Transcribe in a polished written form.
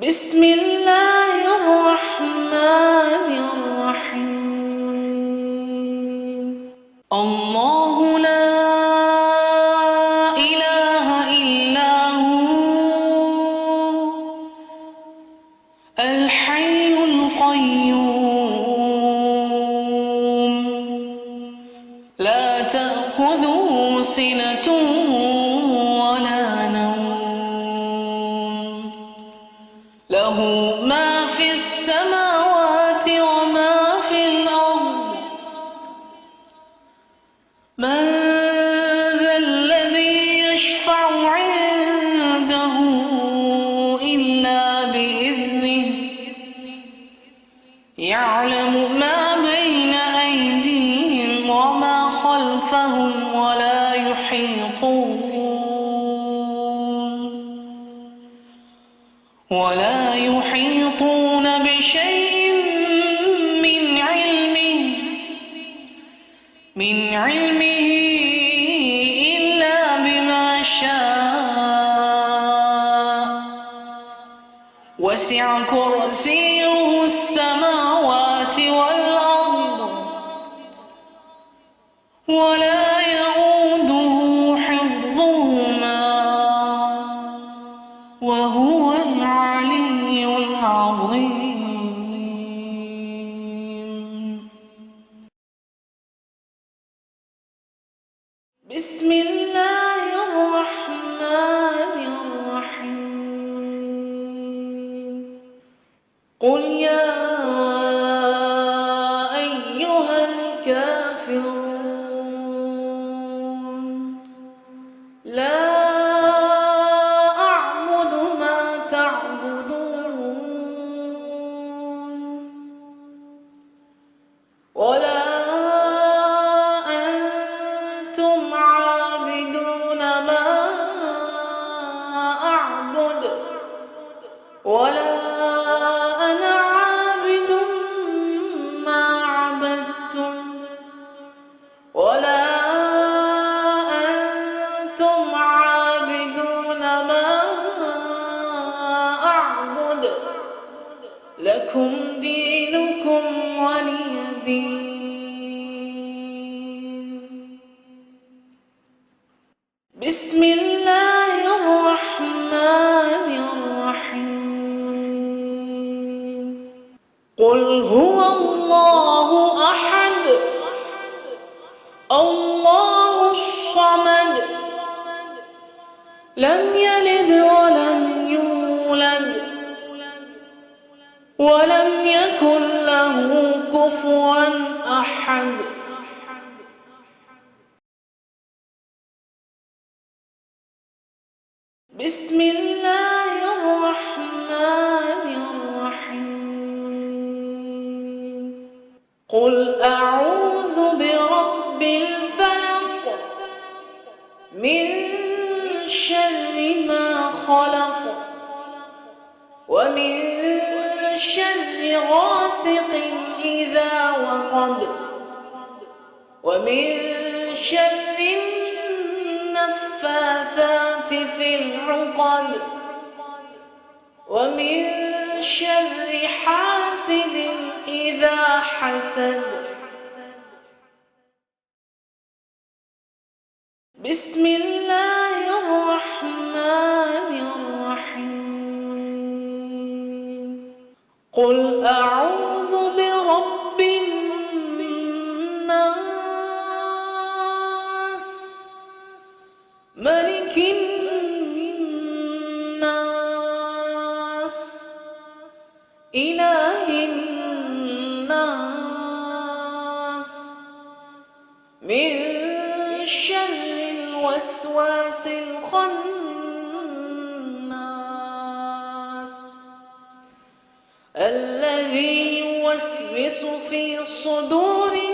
بسم الله الرحمن الرحيم الله لا إله إلا هو الحي القيوم لا تأخذه سنة ولا نوم له ما في السماوات وما في الأرض من ذا الذي يشفع عنده إلا بإذنه يعلم ما بين أيديهم وما خلفهم ولا يحيطون بشيء من علمه إلا بما شاء وسع كرسيه السماوات والأرض ولا يؤوده حفظهما وهو العلي العظيم بسم الله الرحمن الرحيم قل يا أيها الكافرون لا ولا أنتم عابدون ما أعبد ولا أنا عابد ما عبدتم ولا أنتم عابدون ما أعبد لكم دينكم ولي دين بسم الله الرحمن الرحيم قل هو الله أحد الله الصمد لم يلد ولم يولد ولم يكن له كفوا أحد بسم الله الرحمن الرحيم قل أعوذ برب الفلق من شر ما خلق ومن شر غاسق إذا وقب ومن شر النفاثات في العقد ومن شر حاسد إذا حسد بسم الله الرحمن الرحيم قل أعوذ برب الناس ملك الناس إله الناس من شر الوسواس الخناس الذي يوسوس في صدور